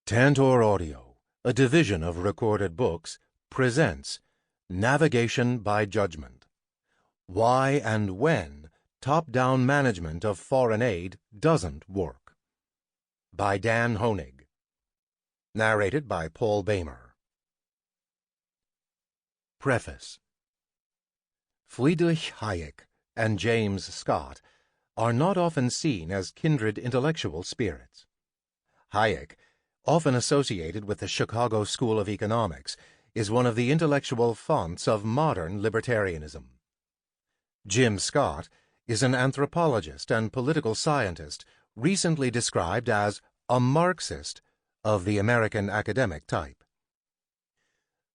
Tantor Audio, a division of Recorded Books, presents Navigation by Judgment. Why and When Top-Down Management of Foreign Aid Doesn't Work. By Dan Honig. Narrated by Boehmer. Preface. Friedrich Hayek and James Scott are not often seen as kindred intellectual spirits. Hayek, often associated with the Chicago School of Economics, is one of the intellectual fonts of modern libertarianism. Jim Scott is an anthropologist and political scientist recently described as a Marxist of the American academic type.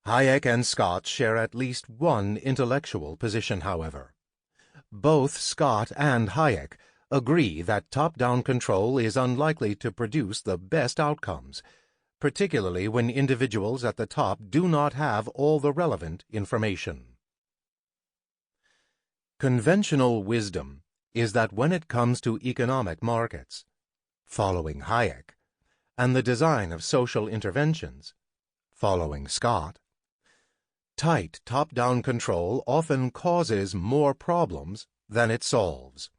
Hayek and Scott share at least one intellectual position, however. Both Scott and Hayek agree that top-down control is unlikely to produce the best outcomes, particularly when individuals at the top do not have all the relevant information. Conventional wisdom is that when it comes to economic markets, following Hayek, and the design of social interventions, following Scott, tight top-down control often causes more problems than it solves.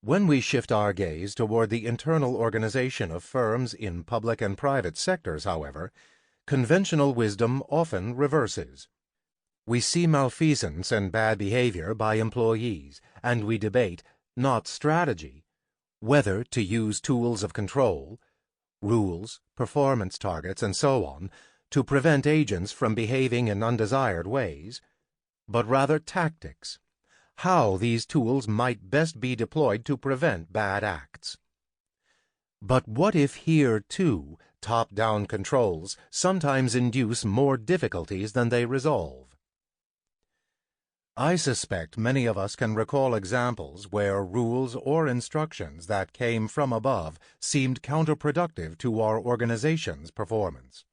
When we shift our gaze toward the internal organization of firms in public and private sectors, however, conventional wisdom often reverses. We see malfeasance and bad behavior by employees, and we debate, not strategy, whether to use tools of control, rules, performance targets, and so on, to prevent agents from behaving in undesired ways, but rather tactics, how these tools might best be deployed to prevent bad acts. But what if here, too, top-down controls sometimes induce more difficulties than they resolve? I suspect many of us can recall examples where rules or instructions that came from above seemed counterproductive to our organization's performance.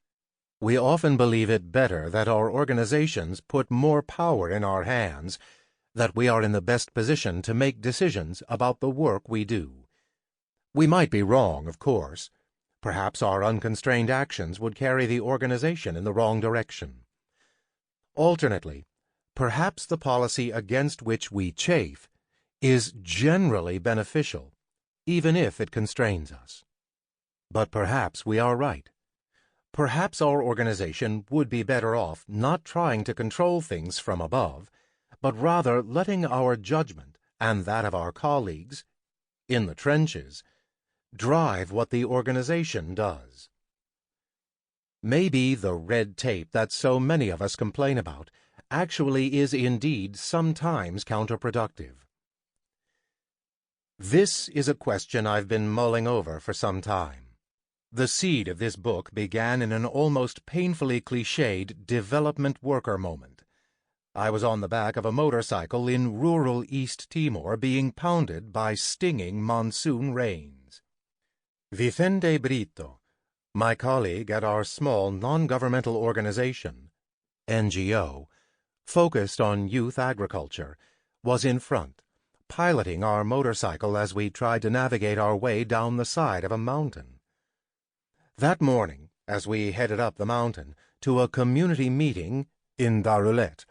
We often believe it better that our organizations put more power in our hands, that we are in the best position to make decisions about the work we do. We might be wrong, of course. Perhaps our unconstrained actions would carry the organization in the wrong direction. Alternately, perhaps the policy against which we chafe is generally beneficial, even if it constrains us. But perhaps we are right. Perhaps our organization would be better off not trying to control things from above, but rather letting our judgment and that of our colleagues in the trenches drive what the organization does. Maybe the red tape that so many of us complain about actually is indeed sometimes counterproductive. This is a question I've been mulling over for some time. The seed of this book began in an almost painfully cliched development worker moment. I was on the back of a motorcycle in rural East Timor being pounded by stinging monsoon rains. Vicente Brito, my colleague at our small non-governmental organization, NGO, focused on youth agriculture, was in front, piloting our motorcycle as we tried to navigate our way down the side of a mountain. That morning, as we headed up the mountain to a community meeting in Darulet,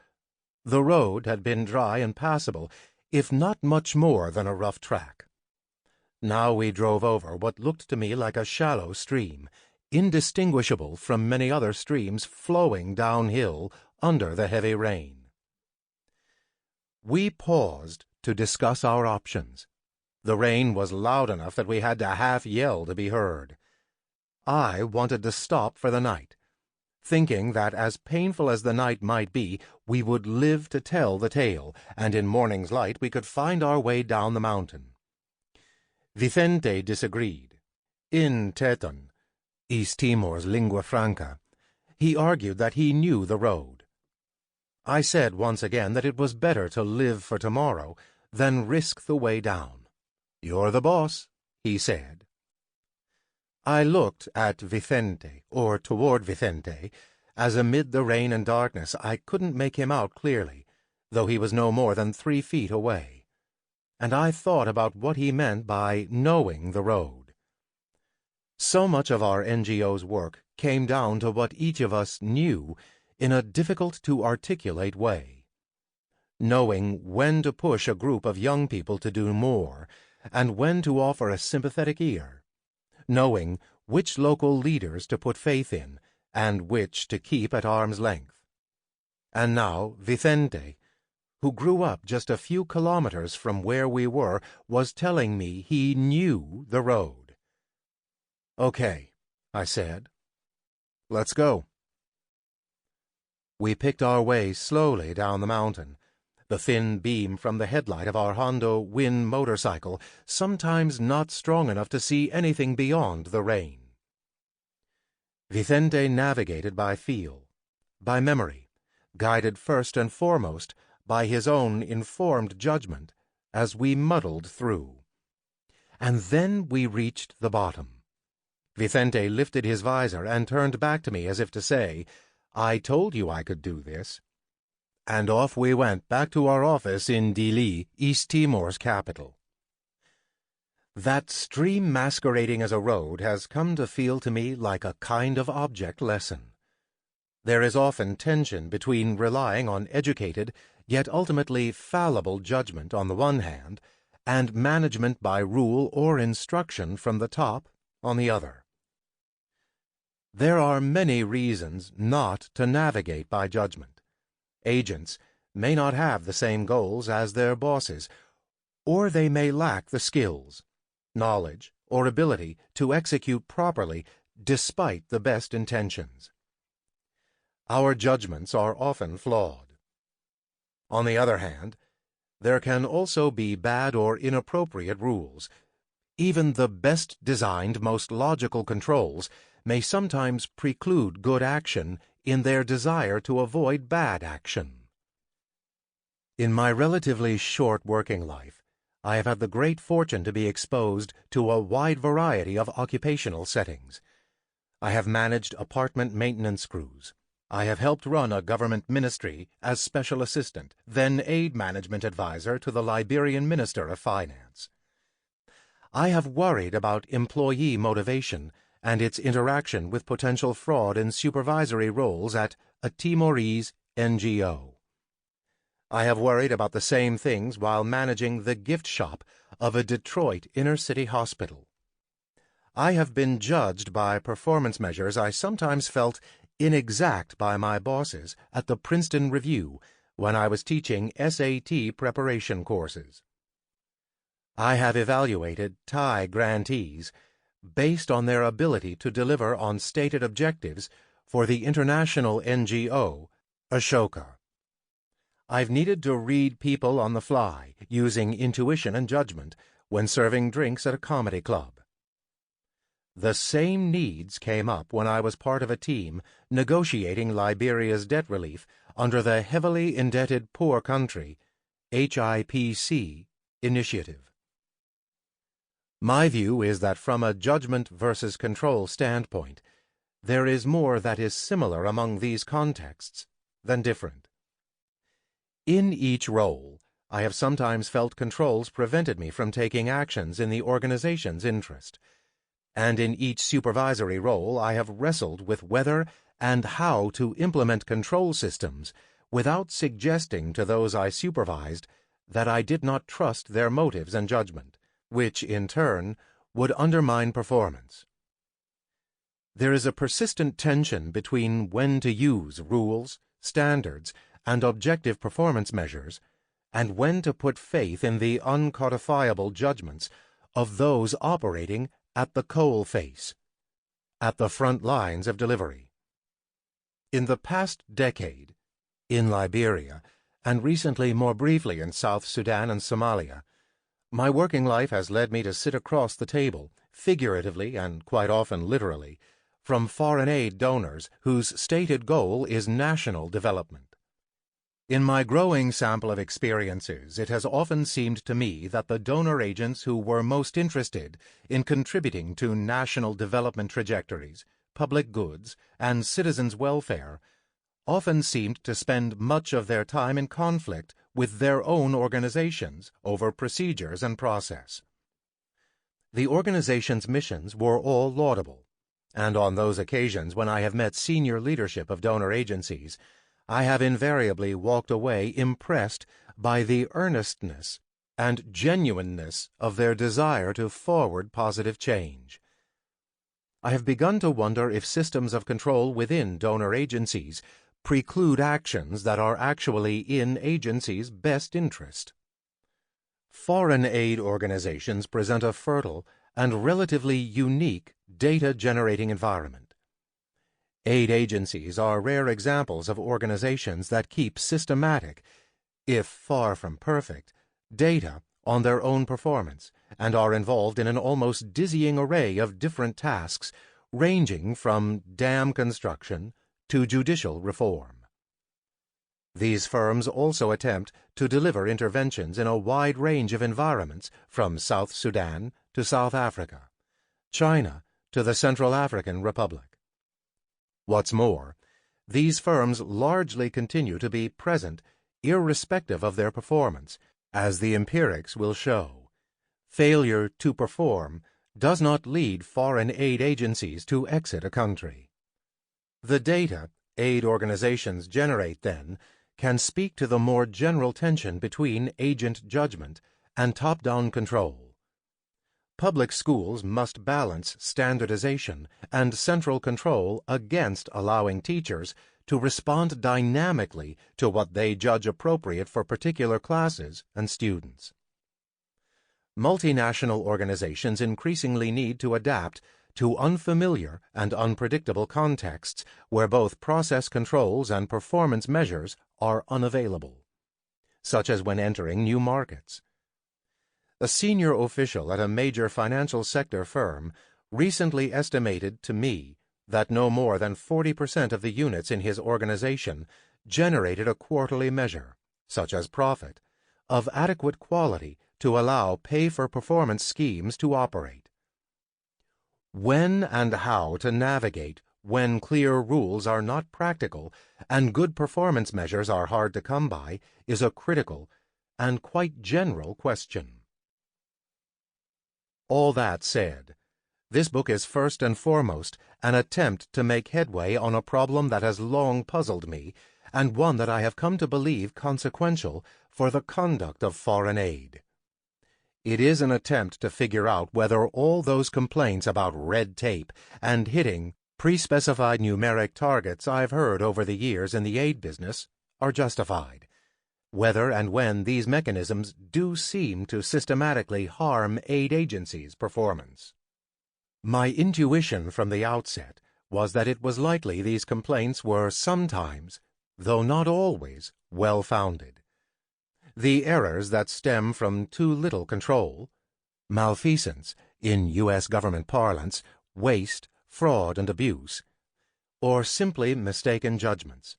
the road had been dry and passable, if not much more than a rough track. Now we drove over what looked to me like a shallow stream, indistinguishable from many other streams flowing downhill under the heavy rain. We paused to discuss our options. The rain was loud enough that we had to half yell to be heard. I wanted to stop for the night, thinking that as painful as the night might be, we would live to tell the tale, and in morning's light we could find our way down the mountain. Vicente disagreed. In Teton, East Timor's lingua franca, he argued that he knew the road. I said once again that it was better to live for tomorrow than risk the way down. "You're the boss," he said. I looked at Vicente, or toward Vicente, as amid the rain and darkness I couldn't make him out clearly, though he was no more than 3 feet away, and I thought about what he meant by knowing the road. So much of our NGO's work came down to what each of us knew in a difficult-to-articulate way. Knowing when to push a group of young people to do more, and when to offer a sympathetic ear. Knowing which local leaders to put faith in, and which to keep at arm's length. And now Vicente, who grew up just a few kilometers from where we were, was telling me he knew the road. "Okay," I said. "Let's go." We picked our way slowly down the mountain, the thin beam from the headlight of our Hondo Win motorcycle sometimes not strong enough to see anything beyond the rain. Vicente navigated by feel, by memory, guided first and foremost by his own informed judgment as we muddled through. And then we reached the bottom. Vicente lifted his visor and turned back to me as if to say, "I told you I could do this." And off we went back to our office in Dili, East Timor's capital. That stream masquerading as a road has come to feel to me like a kind of object lesson. There is often tension between relying on educated, yet ultimately fallible judgment on the one hand, and management by rule or instruction from the top on the other. There are many reasons not to navigate by judgment. Agents may not have the same goals as their bosses, or they may lack the skills, knowledge, or ability to execute properly despite the best intentions. Our judgments are often flawed. On the other hand, there can also be bad or inappropriate rules. Even the best designed, most logical controls may sometimes preclude good action in their desire to avoid bad action. In my relatively short working life, I have had the great fortune to be exposed to a wide variety of occupational settings. I have managed apartment maintenance crews. I have helped run a government ministry as special assistant, then aid management advisor to the Liberian Minister of Finance. I have worried about employee motivation and its interaction with potential fraud in supervisory roles at a Timorese NGO. I have worried about the same things while managing the gift shop of a Detroit inner-city hospital. I have been judged by performance measures I sometimes felt inexact by my bosses at the Princeton Review when I was teaching SAT preparation courses. I have evaluated Thai grantees based on their ability to deliver on stated objectives for the international NGO, Ashoka. I've needed to read people on the fly, using intuition and judgment, when serving drinks at a comedy club. The same needs came up when I was part of a team negotiating Liberia's debt relief under the Heavily Indebted Poor Country, HIPC, initiative. My view is that from a judgment versus control standpoint, there is more that is similar among these contexts than different. In each role, I have sometimes felt controls prevented me from taking actions in the organization's interest, and in each supervisory role I have wrestled with whether and how to implement control systems without suggesting to those I supervised that I did not trust their motives and judgment, which, in turn, would undermine performance. There is a persistent tension between when to use rules, standards, and objective performance measures, and when to put faith in the uncodifiable judgments of those operating at the coal face, at the front lines of delivery. In the past decade, in Liberia, and recently more briefly in South Sudan and Somalia, my working life has led me to sit across the table, figuratively and quite often literally, from foreign aid donors whose stated goal is national development. In my growing sample of experiences, it has often seemed to me that the donor agents who were most interested in contributing to national development trajectories, public goods, and citizens' welfare often seemed to spend much of their time in conflict with their own organizations over procedures and process. The organization's missions were all laudable, and on those occasions when I have met senior leadership of donor agencies, I have invariably walked away impressed by the earnestness and genuineness of their desire to forward positive change. I have begun to wonder if systems of control within donor agencies preclude actions that are actually in agencies' best interest. Foreign aid organizations present a fertile and relatively unique data-generating environment. Aid agencies are rare examples of organizations that keep systematic, if far from perfect, data on their own performance and are involved in an almost dizzying array of different tasks ranging from dam construction to judicial reform. These firms also attempt to deliver interventions in a wide range of environments from South Sudan to South Africa, China to the Central African Republic. What's more, these firms largely continue to be present irrespective of their performance, as the empirics will show. Failure to perform does not lead foreign aid agencies to exit a country. The data aid organizations generate, then, can speak to the more general tension between agent judgment and top-down control. Public schools must balance standardization and central control against allowing teachers to respond dynamically to what they judge appropriate for particular classes and students. Multinational organizations increasingly need to adapt to unfamiliar and unpredictable contexts where both process controls and performance measures are unavailable, such as when entering new markets. A senior official at a major financial sector firm recently estimated to me that no more than 40% of the units in his organization generated a quarterly measure, such as profit, of adequate quality to allow pay-for-performance schemes to operate. When and how to navigate when clear rules are not practical and good performance measures are hard to come by is a critical and quite general question. All that said, this book is first and foremost an attempt to make headway on a problem that has long puzzled me and one that I have come to believe consequential for the conduct of foreign aid. It is an attempt to figure out whether all those complaints about red tape and hitting pre-specified numeric targets I've heard over the years in the aid business are justified, whether and when these mechanisms do seem to systematically harm aid agencies' performance. My intuition from the outset was that it was likely these complaints were sometimes, though not always, well-founded. The errors that stem from too little control, malfeasance, in U.S. government parlance, waste, fraud, and abuse, or simply mistaken judgments,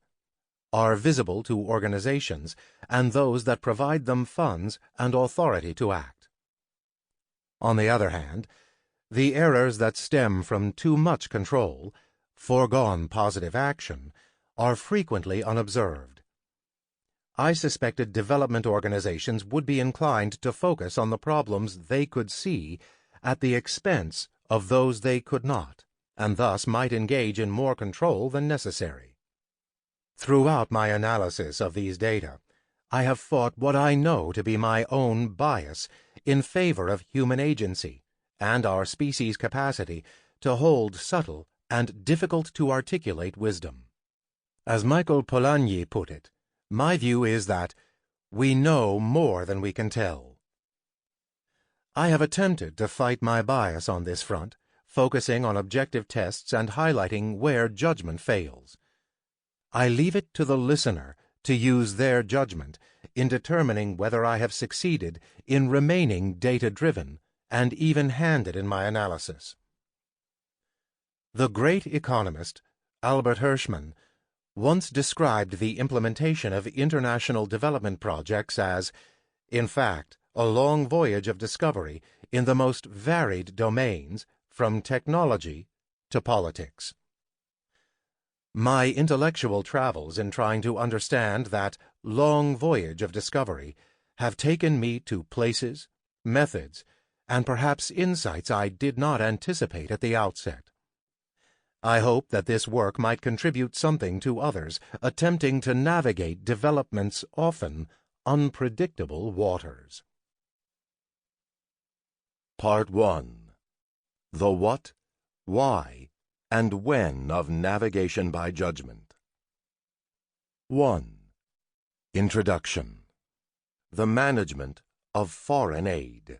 are visible to organizations and those that provide them funds and authority to act. On the other hand, the errors that stem from too much control, foregone positive action, are frequently unobserved. I suspected development organizations would be inclined to focus on the problems they could see at the expense of those they could not, and thus might engage in more control than necessary. Throughout my analysis of these data, I have fought what I know to be my own bias in favor of human agency and our species' capacity to hold subtle and difficult-to-articulate wisdom. As Michael Polanyi put it, my view is that we know more than we can tell. I have attempted to fight my bias on this front, focusing on objective tests and highlighting where judgment fails. I leave it to the listener to use their judgment in determining whether I have succeeded in remaining data-driven and even-handed in my analysis. The great economist, Albert Hirschman, once described the implementation of international development projects as, in fact, a long voyage of discovery in the most varied domains, from technology to politics. My intellectual travels in trying to understand that long voyage of discovery have taken me to places, methods, and perhaps insights I did not anticipate at the outset. I hope that this work might contribute something to others attempting to navigate development's often unpredictable waters. Part 1. The What, Why, and When of Navigation by Judgment. 1. Introduction. The Management of Foreign Aid.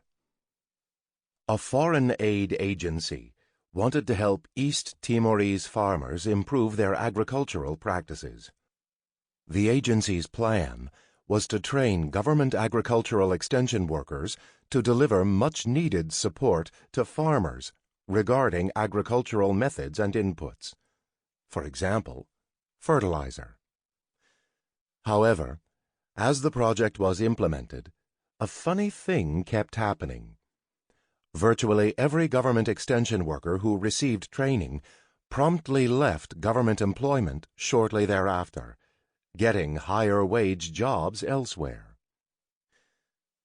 A foreign aid agency wanted to help East Timorese farmers improve their agricultural practices. The agency's plan was to train government agricultural extension workers to deliver much-needed support to farmers regarding agricultural methods and inputs. For example, fertilizer. However, as the project was implemented, a funny thing kept happening. Virtually every government extension worker who received training promptly left government employment shortly thereafter, getting higher-wage jobs elsewhere.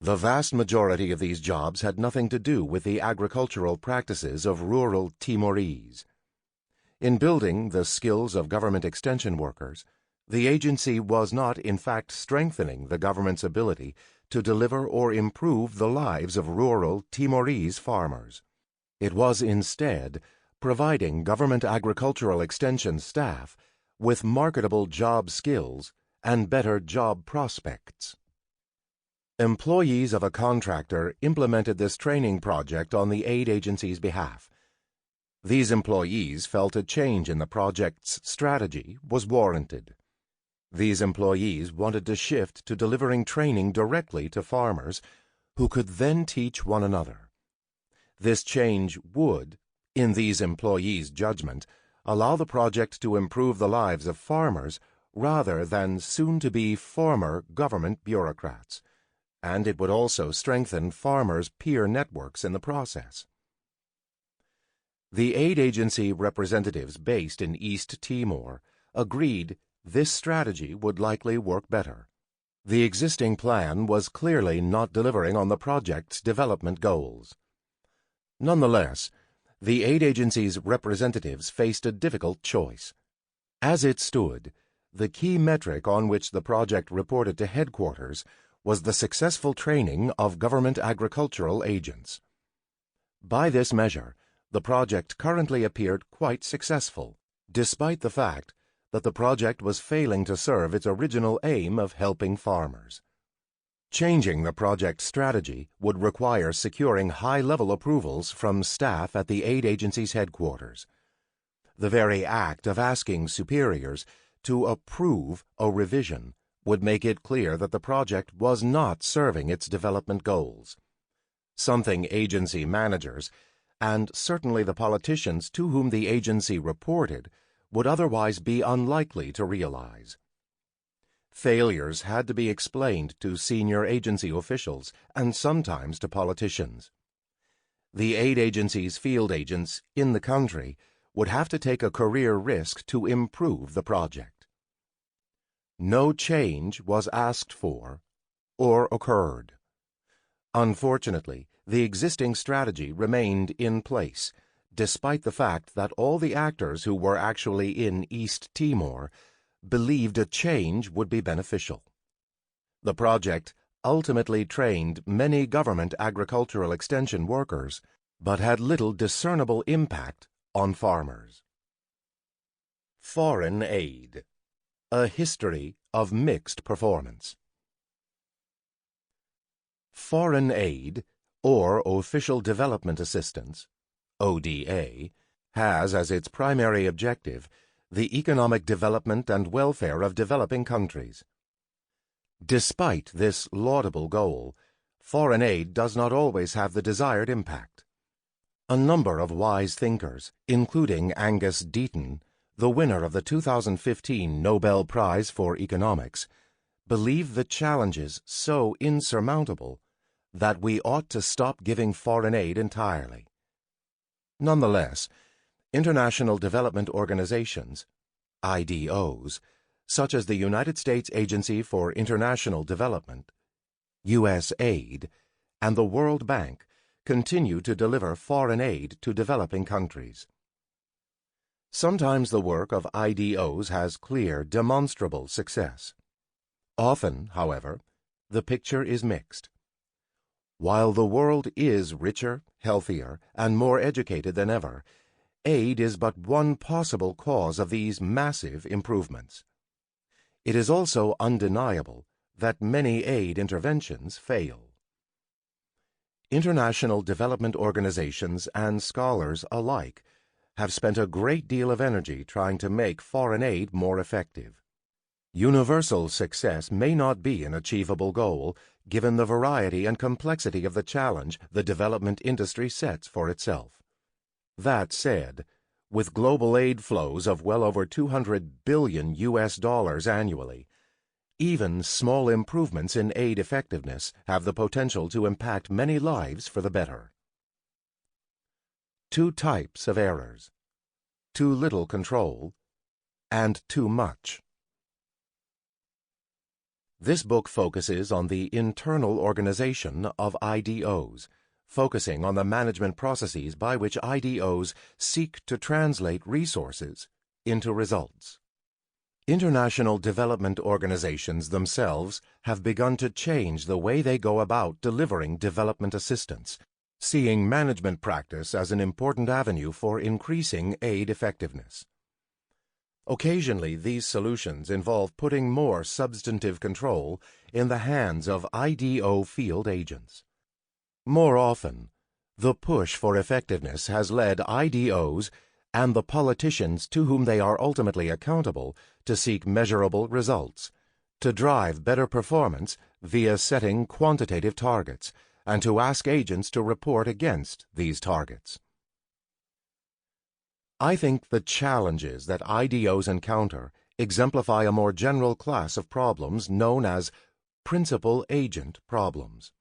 The vast majority of these jobs had nothing to do with the agricultural practices of rural Timorese. In building the skills of government extension workers, the agency was not, in fact, strengthening the government's ability to deliver or improve the lives of rural Timorese farmers. It was instead providing government agricultural extension staff with marketable job skills and better job prospects. Employees of a contractor implemented this training project on the aid agency's behalf. These employees felt a change in the project's strategy was warranted. These employees wanted to shift to delivering training directly to farmers who could then teach one another. This change would, in these employees' judgment, allow the project to improve the lives of farmers rather than soon-to-be former government bureaucrats, and it would also strengthen farmers' peer networks in the process. The aid agency representatives based in East Timor agreed this strategy would likely work better. The existing plan was clearly not delivering on the project's development goals. Nonetheless, the aid agency's representatives faced a difficult choice. As it stood, the key metric on which the project reported to headquarters was the successful training of government agricultural agents. By this measure, the project currently appeared quite successful, despite the fact that the project was failing to serve its original aim of helping farmers. Changing the project strategy would require securing high-level approvals from staff at the aid agency's headquarters. The very act of asking superiors to approve a revision would make it clear that the project was not serving its development goals, something agency managers, and certainly the politicians to whom the agency reported, would otherwise be unlikely to realize. Failures had to be explained to senior agency officials and sometimes to politicians. The aid agency's field agents in the country would have to take a career risk to improve the project. No change was asked for or occurred. Unfortunately, the existing strategy remained in place, despite the fact that all the actors who were actually in East Timor believed a change would be beneficial. The project ultimately trained many government agricultural extension workers, but had little discernible impact on farmers. Foreign Aid: A History of Mixed Performance. Foreign aid, or official development assistance, ODA, has as its primary objective the economic development and welfare of developing countries. Despite this laudable goal, foreign aid does not always have the desired impact. A number of wise thinkers, including Angus Deaton, the winner of the 2015 Nobel Prize for Economics, believe the challenges so insurmountable that we ought to stop giving foreign aid entirely. Nonetheless, international development organizations, IDOs, such as the United States Agency for International Development, USAID, and the World Bank, continue to deliver foreign aid to developing countries. Sometimes the work of IDOs has clear, demonstrable success. Often, however, the picture is mixed. While the world is richer, healthier, and more educated than ever, aid is but one possible cause of these massive improvements. It is also undeniable that many aid interventions fail. International development organizations and scholars alike have spent a great deal of energy trying to make foreign aid more effective. Universal success may not be an achievable goal, given the variety and complexity of the challenge the development industry sets for itself. That said, with global aid flows of well over $200 billion annually, even small improvements in aid effectiveness have the potential to impact many lives for the better. Two types of errors: too little control and too much. This book focuses on the internal organization of IDOs, focusing on the management processes by which IDOs seek to translate resources into results. International development organizations themselves have begun to change the way they go about delivering development assistance, seeing management practice as an important avenue for increasing aid effectiveness. Occasionally, these solutions involve putting more substantive control in the hands of IDO field agents. More often, the push for effectiveness has led IDOs and the politicians to whom they are ultimately accountable to seek measurable results, to drive better performance via setting quantitative targets, and to ask agents to report against these targets. I think the challenges that IDOs encounter exemplify a more general class of problems known as principal-agent problems.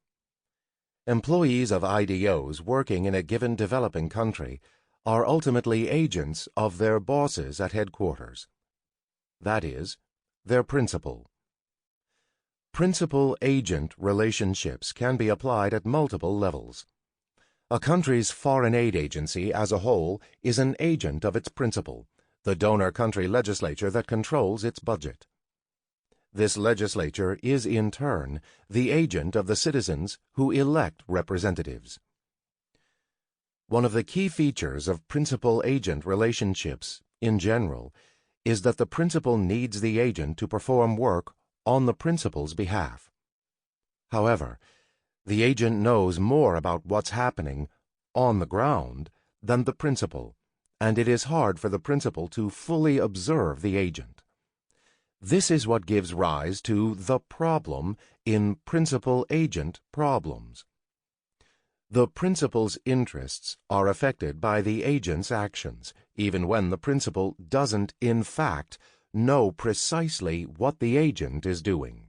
Employees of IDOs working in a given developing country are ultimately agents of their bosses at headquarters. That is, their principal. Principal-agent relationships can be applied at multiple levels. A country's foreign aid agency as a whole is an agent of its principal, the donor country legislature that controls its budget. This legislature is, in turn, the agent of the citizens who elect representatives. One of the key features of principal-agent relationships, in general, is that the principal needs the agent to perform work on the principal's behalf. However, the agent knows more about what's happening on the ground than the principal, and it is hard for the principal to fully observe the agent. This is what gives rise to the problem in principal-agent problems. The principal's interests are affected by the agent's actions, even when the principal doesn't, in fact, know precisely what the agent is doing.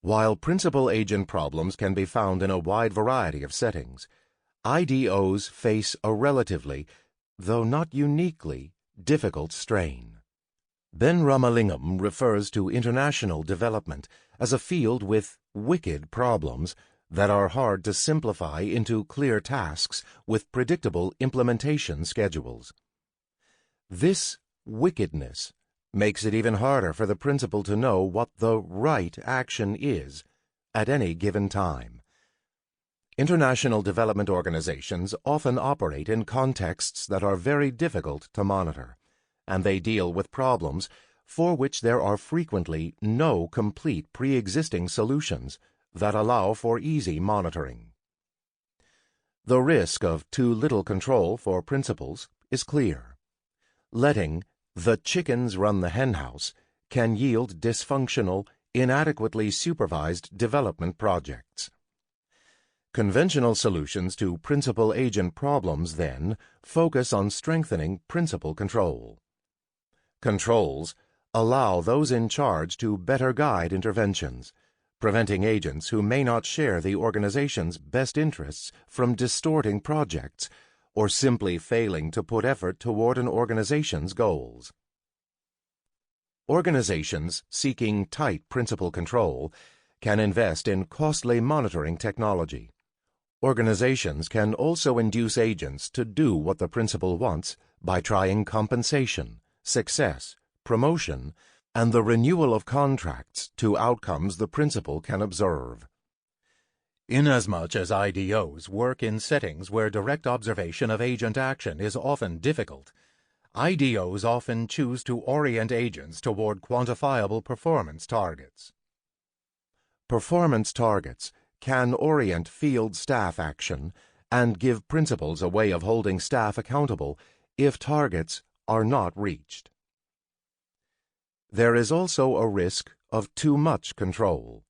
While principal-agent problems can be found in a wide variety of settings, IDOs face a relatively, though not uniquely, difficult strain. Ben Ramalingam refers to international development as a field with wicked problems that are hard to simplify into clear tasks with predictable implementation schedules. This wickedness makes it even harder for the principal to know what the right action is at any given time. International development organizations often operate in contexts that are very difficult to monitor, and they deal with problems for which there are frequently no complete pre-existing solutions that allow for easy monitoring. The risk of too little control for principals is clear. Letting the chickens run the henhouse can yield dysfunctional, inadequately supervised development projects. Conventional solutions to principal-agent problems, then, focus on strengthening principal control. Controls allow those in charge to better guide interventions, preventing agents who may not share the organization's best interests from distorting projects or simply failing to put effort toward an organization's goals. Organizations seeking tight principal control can invest in costly monitoring technology, Organizations can also induce agents to do what the principal wants by trying compensation, success, promotion, and the renewal of contracts to outcomes the principal can observe. Inasmuch as IDOs work in settings where direct observation of agent action is often difficult, IDOs often choose to orient agents toward quantifiable performance targets. Performance targets can orient field staff action and give principals a way of holding staff accountable if targets are not reached. There is also a risk of too much control.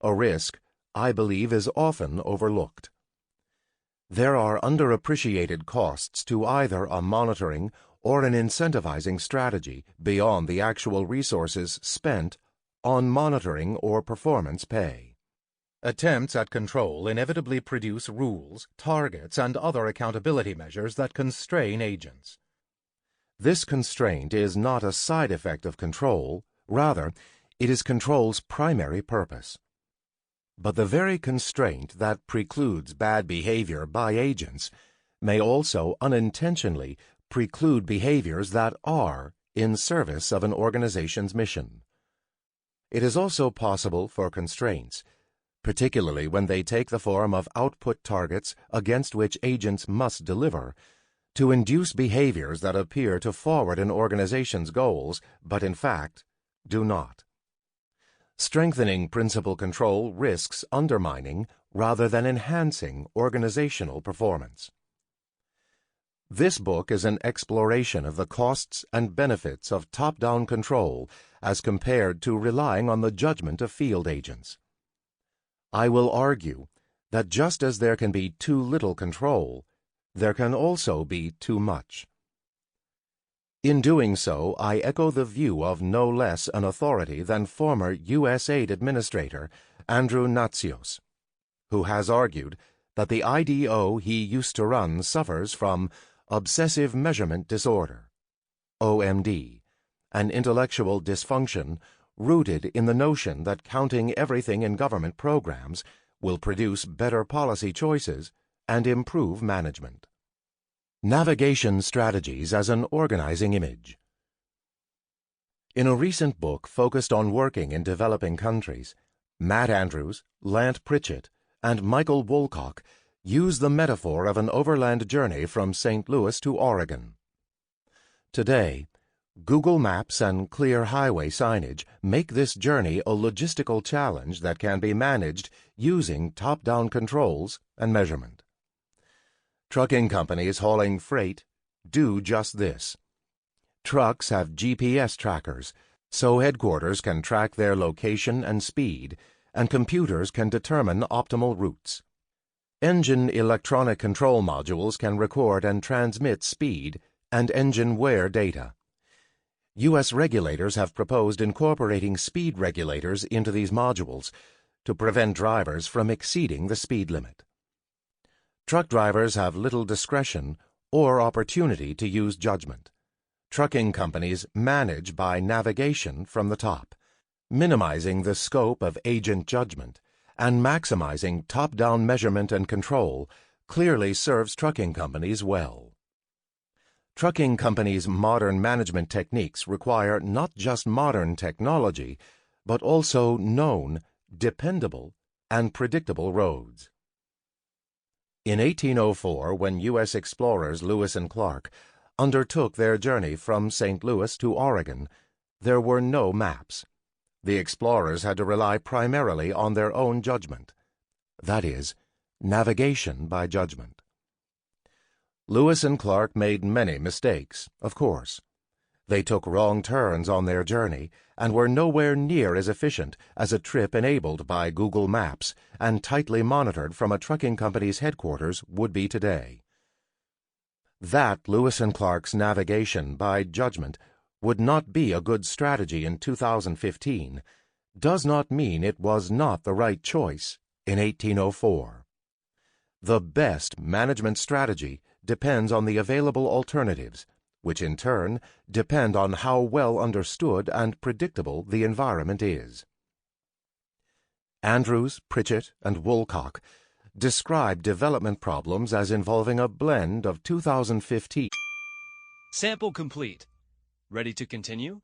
A risk I believe is often overlooked. There are underappreciated costs to either a monitoring or an incentivizing strategy beyond the actual resources spent on monitoring or performance pay. Attempts at control inevitably produce rules, targets, and other accountability measures that constrain agents. This constraint is not a side effect of control, rather, it is control's primary purpose. But the very constraint that precludes bad behavior by agents may also unintentionally preclude behaviors that are in service of an organization's mission. It is also possible for constraints, particularly when they take the form of output targets against which agents must deliver, to induce behaviors that appear to forward an organization's goals, but in fact do not. Strengthening principal control risks undermining rather than enhancing organizational performance. This book is an exploration of the costs and benefits of top-down control as compared to relying on the judgment of field agents. I will argue that just as there can be too little control, there can also be too much. In doing so, I echo the view of no less an authority than former USAID Administrator Andrew Natsios, who has argued that the IDO he used to run suffers from obsessive measurement disorder, OMD, an intellectual dysfunction rooted in the notion that counting everything in government programs will produce better policy choices and improve management. Navigation strategies as an organizing image. In a recent book focused on working in developing countries, Matt Andrews, Lant Pritchett, and Michael Woolcock use the metaphor of an overland journey from St. Louis to Oregon. Today, Google Maps and clear highway signage make this journey a logistical challenge that can be managed using top-down controls and measurement. Trucking companies hauling freight do just this. Trucks have GPS trackers, so headquarters can track their location and speed, and computers can determine optimal routes. Engine electronic control modules can record and transmit speed and engine wear data. U.S. regulators have proposed incorporating speed regulators into these modules to prevent drivers from exceeding the speed limit. Truck drivers have little discretion or opportunity to use judgment. Trucking companies manage by navigation from the top, minimizing the scope of agent judgment, and maximizing top-down measurement and control clearly serves trucking companies well. Trucking companies' modern management techniques require not just modern technology, but also known, dependable, and predictable roads. In 1804, when U.S. explorers Lewis and Clark undertook their journey from St. Louis to Oregon, there were no maps. The explorers had to rely primarily on their own judgment. That is, navigation by judgment. Lewis and Clark made many mistakes, of course. They took wrong turns on their journey and were nowhere near as efficient as a trip enabled by Google Maps and tightly monitored from a trucking company's headquarters would be today. That Lewis and Clark's navigation by judgment would not be a good strategy in 2015 does not mean it was not the right choice in 1804. The best management strategy depends on the available alternatives, which in turn depend on how well understood and predictable the environment is. Andrews, Pritchett, and Woolcock describe development problems as involving a blend of 2015. Sample complete. Ready to continue?